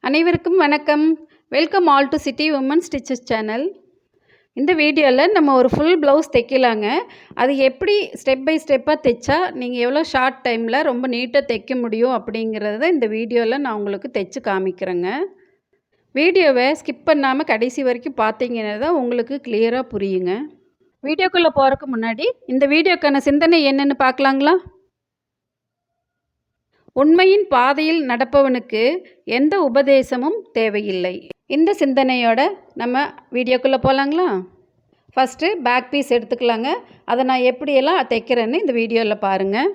அனைவருக்கும் வணக்கம். Welcome all to city woman stitches channel. இந்த வீடியோவில் நம்ம ஒரு ஃபுல் ப்ளவுஸ் தைக்கலாங்க. அது எப்படி ஸ்டெப் பை ஸ்டெப்பாக தைச்சா நீங்கள் எவ்வளோ ஷார்ட் டைமில் ரொம்ப நீட்டாக தைக்க முடியும் அப்படிங்கிறத இந்த வீடியோவில் நான் உங்களுக்கு தைச்சு காமிக்கிறேங்க. வீடியோவை ஸ்கிப் பண்ணாமல் கடைசி வரைக்கும் பார்த்தீங்கன்னா தான் உங்களுக்கு கிளியராக புரியுங்க. வீடியோக்குள்ளே போகிறதுக்கு முன்னாடி இந்த வீடியோக்கான சிந்தனை என்னென்னு பார்க்கலாங்களா? உண்மையின் பாதையில் நடப்பவனுக்கு எந்த உபதேசமும் தேவையில்லை. இந்த சிந்தனையோட நம்ம வீடியோக்குள்ளே போகலாங்களா? ஃபஸ்ட்டு பேக் பீஸ் எடுத்துக்கலாங்க. அதை நான் எப்படியெல்லாம் தைக்கிறேன்னு இந்த வீடியோவில் பாருங்கள்.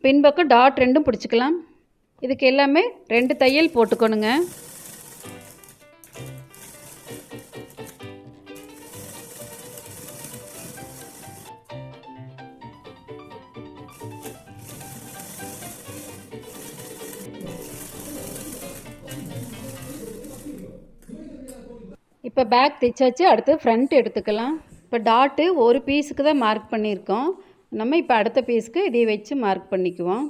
பின்பக்கம் டாட் ரெண்டும் பிடிச்சிக்கலாம். இதுக்கு எல்லாமே 2 தையல் போட்டுக்கணுங்க. இப்போ பேக் தைச்சாச்சு. அடுத்து ஃப்ரண்ட் எடுத்துக்கலாம். இப்போ டாட்டு ஒரு பீஸுக்கு தான் மார்க் பண்ணியிருக்கோம். நம்ம இப்போ அடுத்த பீஸ்க்கு இதை வச்சு மார்க் பண்ணிக்குவோம்.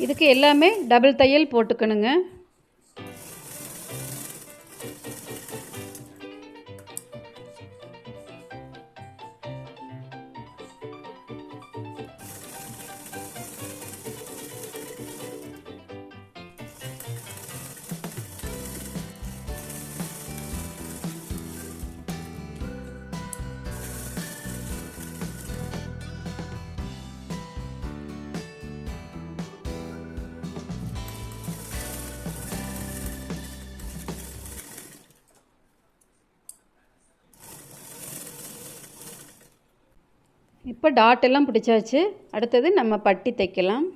இதுக்கு எல்லாமே டபுள் தையல் போட்டுக்கணுங்க. இப்போ டாட் எல்லாம் பிடிச்சாச்சு. அடுத்தது நம்ம பட்டி தைக்கலாம்.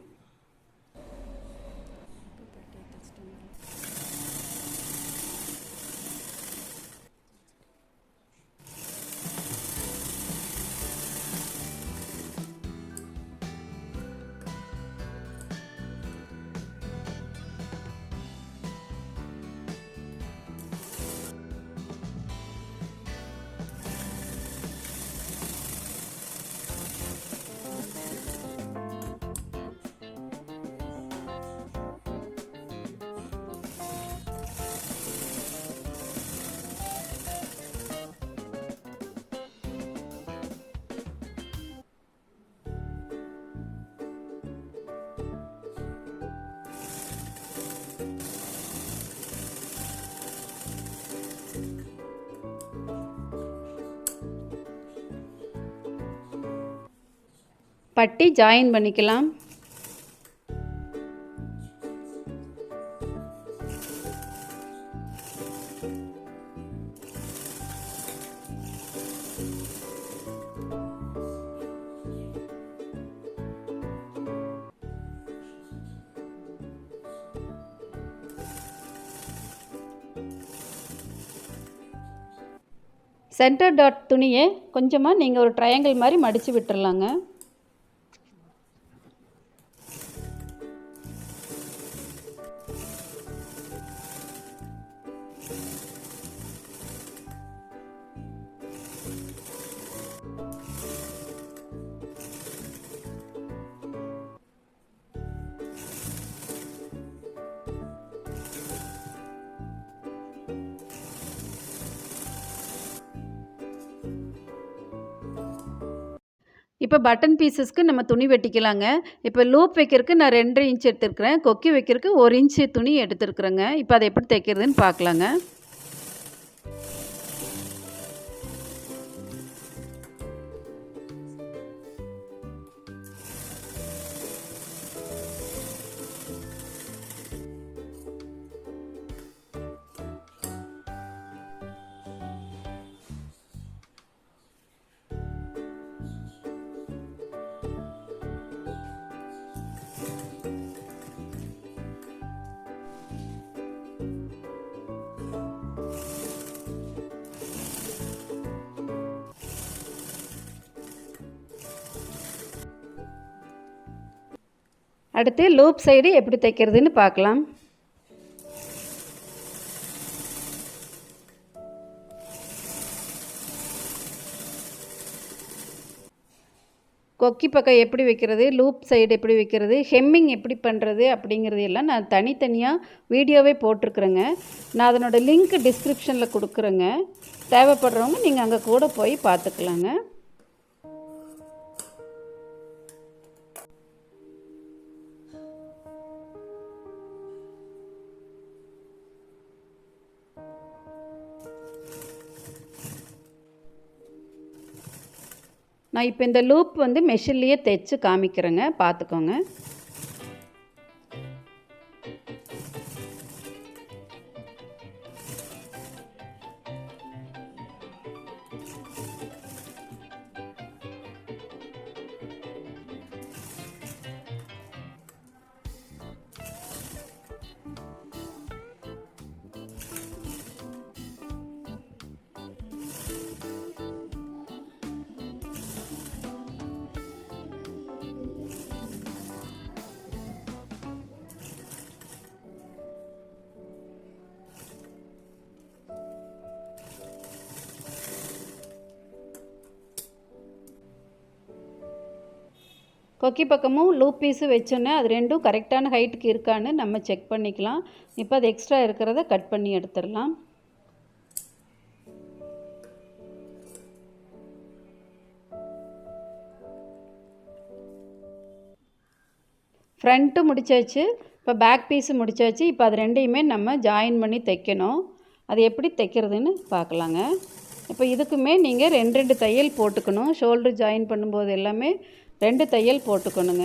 பட்டி ஜாயின் பண்ணிக்கலாம். சென்டர் டாட் துணியை கொஞ்சமாக நீங்கள் ஒரு ட்ரையாங்கிள் மாதிரி மடித்து விட்டுறலாங்க. இப்போ பட்டன் பீசஸ்க்கு நம்ம துணி வெட்டிக்கலாங்க. இப்போ லூப் வைக்கிறதுக்கு நான் 2 இன்ச் எடுத்துருக்கிறேன். கொக்கி வைக்கிறதுக்கு 1 இன்ச்சு துணி எடுத்துருக்குறேங்க. இப்போ அதை எப்படி தைக்கிறதுன்னு பார்க்கலாங்க. அடுத்து லூப் சைடு எப்படி தைக்கிறதுன்னு பார்க்கலாம். கொக்கி பக்கம் எப்படி வைக்கிறது, லூப் சைடு எப்படி வைக்கிறது, ஹெம்மிங் எப்படி பண்ணுறது அப்படிங்கிறது எல்லாம் நான் தனித்தனியாக வீடியோவே போட்டிருக்குறேங்க. நான் அதனோட லிங்க் டிஸ்கிரிப்ஷனில் கொடுக்குறேங்க. தேவைப்படுறவங்க நீங்கள் அங்கே கூட போய் பார்த்துக்கலாங்க. நான் இப்போ இந்த லூப் வந்து மெஷின்லேயே தைச்சு காமிக்கிறேங்க, பார்த்துக்கோங்க. கொக்கி பக்கமும் லூப் பீஸு வச்சோன்னே அது ரெண்டும் கரெக்டான ஹைட்டுக்கு இருக்கான்னு நம்ம செக் பண்ணிக்கலாம். இப்போ அது எக்ஸ்ட்ரா இருக்கிறத கட் பண்ணி எடுத்துடலாம். ஃப்ரண்ட்டு முடிச்சாச்சு, இப்போ பேக் பீஸு முடிச்சாச்சு. இப்போ அது ரெண்டையுமே நம்ம ஜாயின் பண்ணி தைக்கணும். அது எப்படி தைக்கிறதுன்னு பார்க்கலாங்க. இப்போ இதுக்குமே நீங்கள் 2 தையல் போட்டுக்கணும். ஷோல்டர் ஜாயின் பண்ணும்போது எல்லாமே 2 தையல் போட்டுக்கணுங்க.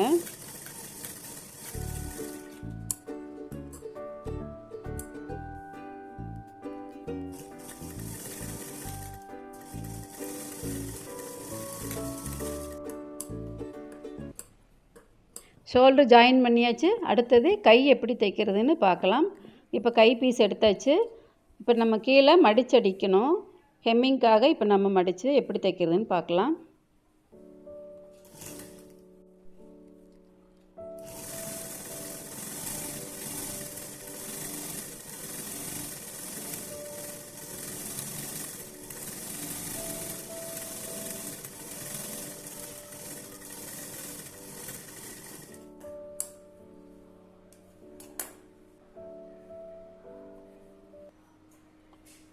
ஷோல்டர் ஜாயின் பண்ணியாச்சு. அடுத்தது கை எப்படி தைக்கிறதுன்னு பார்க்கலாம். இப்போ கை பீஸ் எடுத்தாச்சு. இப்போ நம்ம கீழே மடிச்சடிக்கணும். ஹெம்மிங்காக இப்போ நம்ம மடித்து எப்படி தைக்கிறதுன்னு பார்க்கலாம்.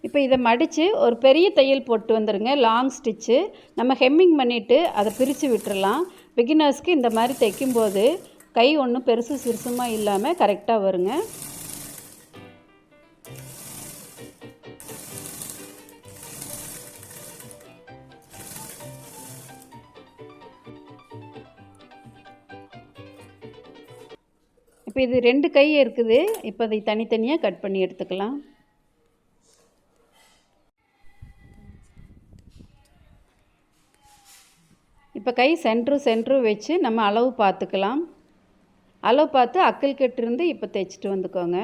இப்போ இதை மடித்து ஒரு பெரிய தையல் போட்டு வந்துடுங்க, லாங் ஸ்டிச்சு. நம்ம ஹெம்மிங் பண்ணிவிட்டு அதை பிரித்து விட்டுறலாம். பிகினர்ஸ்க்கு இந்த மாதிரி தைக்கும்போது கை ஒன்றும் பெருசு சிறுசுமாக இல்லாமல் கரெக்டாக வருங்க. இப்போ இது 2 கை இருக்குது. இப்போ அதை தனித்தனியாக கட் பண்ணி எடுத்துக்கலாம். இப்போ கை சென்ட்ரு வச்சு நம்ம அளவு பார்த்துக்கலாம். அளவு பார்த்து அக்கல் கட்டிருந்து இப்போ தைச்சிட்டு வந்துக்கோங்க.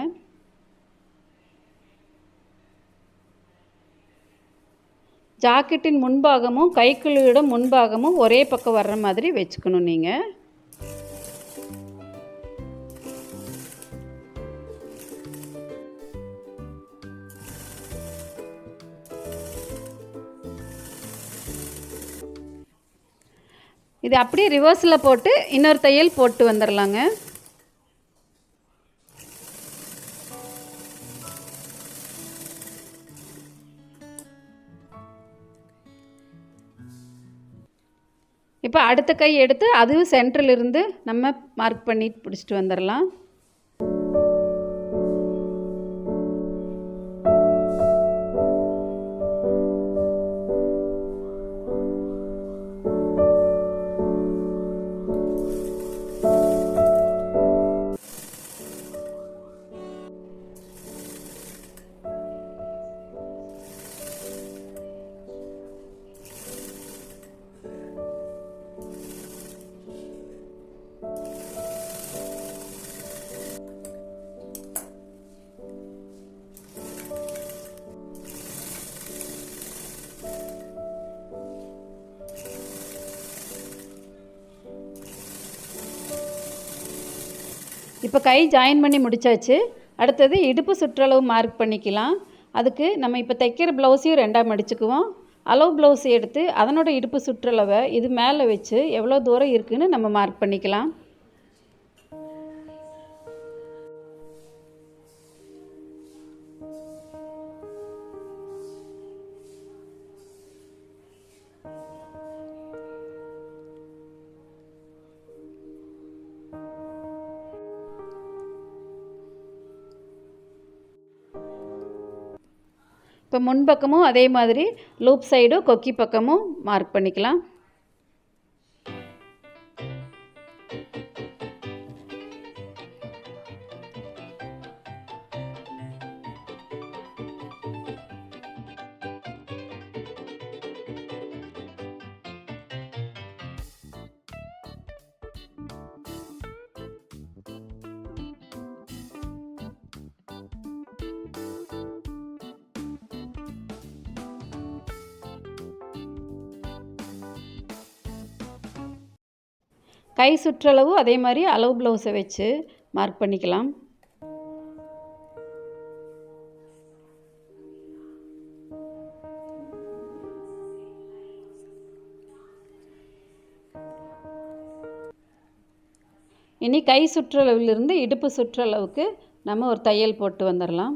ஜாக்கெட்டின் முன்பாகமும் கைக்குழியோட முன்பாகமும் ஒரே பக்கம் வர்ற மாதிரி வச்சுக்கணும் நீங்கள். இது அப்படியே ரிவர்ஸில் போட்டு இன்னொரு தையல் போட்டு வந்துடலாங்க. இப்போ அடுத்த கை எடுத்து அதுவும் சென்டரிலிருந்து நம்ம மார்க் பண்ணி பிடிச்சிட்டு வந்துடலாம். இப்போ கை ஜாயின் பண்ணி முடித்தாச்சு. அடுத்தது இடுப்பு சுற்றளவு மார்க் பண்ணிக்கலாம். அதுக்கு நம்ம இப்போ தைக்கிற ப்ளவுஸையும் 2ஆக மடிச்சுக்குவோம். அளவு ப்ளவுஸ் எடுத்து அதனோட இடுப்பு சுற்றளவை இது மேலே வச்சு எவ்வளோ தூரம் இருக்குதுன்னு நம்ம மார்க் பண்ணிக்கலாம். இப்போ முன்பக்கமும் அதே மாதிரி லூப் சைடும் கொக்கி பக்கமும் மார்க் பண்ணிக்கலாம். கை சுற்றளவு அதே மாதிரி அளவு ப்ளவுஸை வச்சு மார்க் பண்ணிக்கலாம். இனி கை சுற்றளவிலிருந்து இடுப்பு சுற்றளவுக்கு நம்ம ஒரு தையல் போட்டு வந்துடலாம்.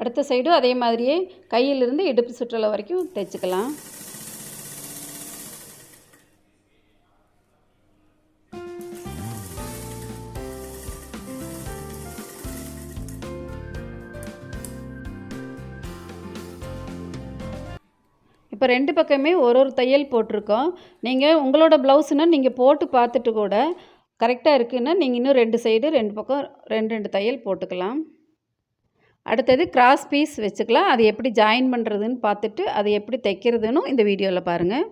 அடுத்த சைடும் அதே மாதிரியே கையிலிருந்து இடுப்பு சுற்றளவு வரைக்கும் தைச்சிக்கலாம். இப்போ 2 பக்கமே ஒரு தையல் போட்டிருக்கோம். நீங்கள் உங்களோட ப்ளவுஸ்னால் நீங்கள் போட்டு பார்த்துட்டு கூட கரெக்டாக இருக்குன்னா நீங்கள் இன்னும் 2 சைடு 2 பக்கம் 2 தையல் போட்டுக்கலாம். அடுத்தது கிராஸ் பீஸ் வச்சுக்கலாம். அது எப்படி ஜாயின் பண்ணுறதுன்னு பார்த்துட்டு அது எப்படி தைக்கிறதுன்னு இந்த வீடியோவில் பாருங்கள்.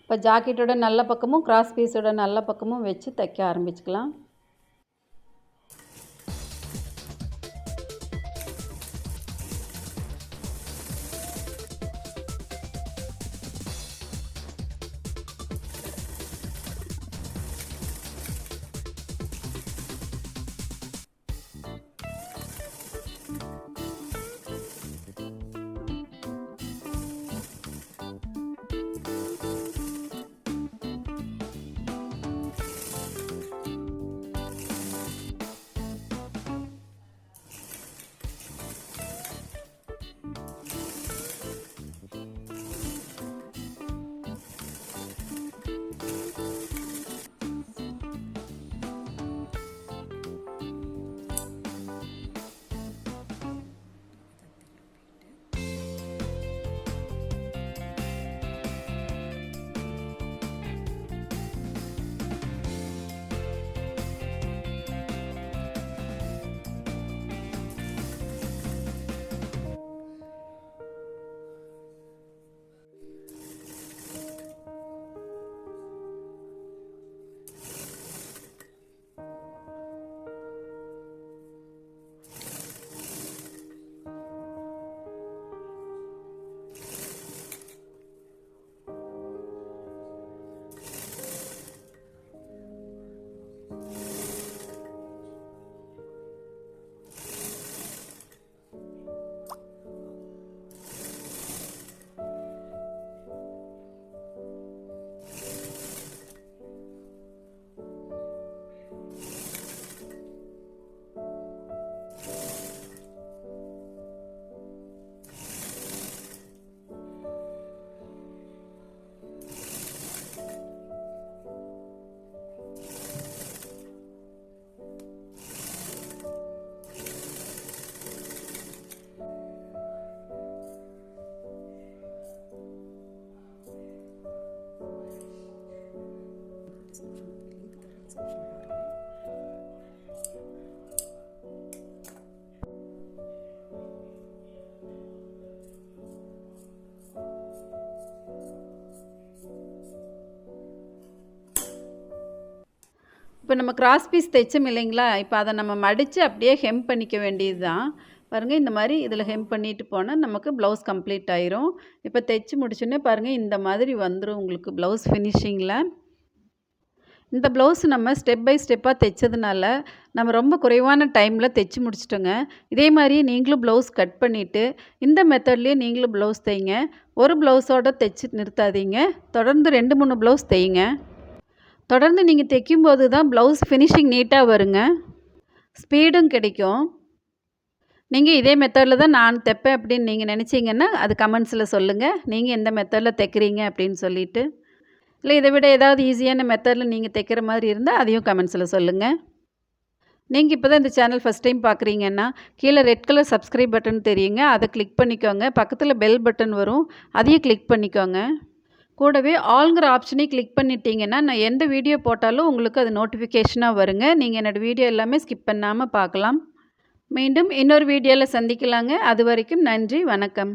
இப்போ ஜாக்கெட்டோட நல்ல பக்கமும் கிராஸ் பீஸோட நல்ல பக்கமும் வச்சு தைக்க ஆரம்பிச்சுக்கலாம். இப்போ நம்ம கிராஸ் பீஸ் தைச்சோம் இல்லைங்களா, இப்போ அதை நம்ம மடித்து அப்படியே ஹெம் பண்ணிக்க வேண்டியது தான். பாருங்கள், இந்த மாதிரி இதில் ஹெம் பண்ணிட்டு போனால் நமக்கு ப்ளவுஸ் கம்ப்ளீட் ஆயிரும். இப்போ தைச்சி முடிச்சோடனே பாருங்கள், இந்த மாதிரி வந்துடும் உங்களுக்கு ப்ளவுஸ் ஃபினிஷிங்கில். இந்த ப்ளவுஸ் நம்ம ஸ்டெப் பை ஸ்டெப்பாக தைச்சதுனால நம்ம ரொம்ப குறைவான டைமில் தைச்சி முடிச்சிட்டோங்க. இதே மாதிரி நீங்களும் ப்ளவுஸ் கட் பண்ணிவிட்டு இந்த மெத்தட்லேயே நீங்களும் ப்ளவுஸ் தைங்க. ஒரு ப்ளவுஸோடு தைச்சி நிறுத்தாதீங்க, தொடர்ந்து 2-3 ப்ளவுஸ் தைங்க. தொடர்ந்து நீங்கள் தைக்கும்போது தான் ப்ளவுஸ் ஃபினிஷிங் நீட்டாக வருங்க, ஸ்பீடும் கிடைக்கும். நீங்கள் இதே மெத்தடில் தான் நான் தைப்பேன் அப்படின்னு நீங்கள் நினச்சிங்கன்னா அது கமெண்ட்ஸில் சொல்லுங்கள், நீங்கள் எந்த மெத்தடில் தைக்கிறீங்க அப்படின்னு சொல்லிவிட்டு. இல்லை இதை விட ஏதாவது ஈஸியான மெத்தடில் நீங்கள் தைக்கிற மாதிரி இருந்தால் அதையும் கமெண்ட்ஸில் சொல்லுங்கள். நீங்கள் இப்போ தான் இந்த சேனல் ஃபஸ்ட் டைம் பார்க்குறீங்கன்னா கீழே ரெட் கலர் சப்ஸ்கிரைப் பட்டன் தெரியுங்க, அதை கிளிக் பண்ணிக்கோங்க. பக்கத்தில் பெல் பட்டன் வரும், அதையும் கிளிக் பண்ணிக்கோங்க. கூடவே ஆல்ங்கிற ஆப்ஷனையும் கிளிக் பண்ணிட்டீங்கன்னா நான் எந்த வீடியோ போட்டாலும் உங்களுக்கு அது நோட்டிஃபிகேஷனாக வருங்க. நீங்கள் என்னோடய வீடியோ எல்லாமே ஸ்கிப் பண்ணாமல் பார்க்கலாம். மீண்டும் இன்னொரு வீடியோவில் சந்திக்கலாங்க. அது வரைக்கும் நன்றி, வணக்கம்.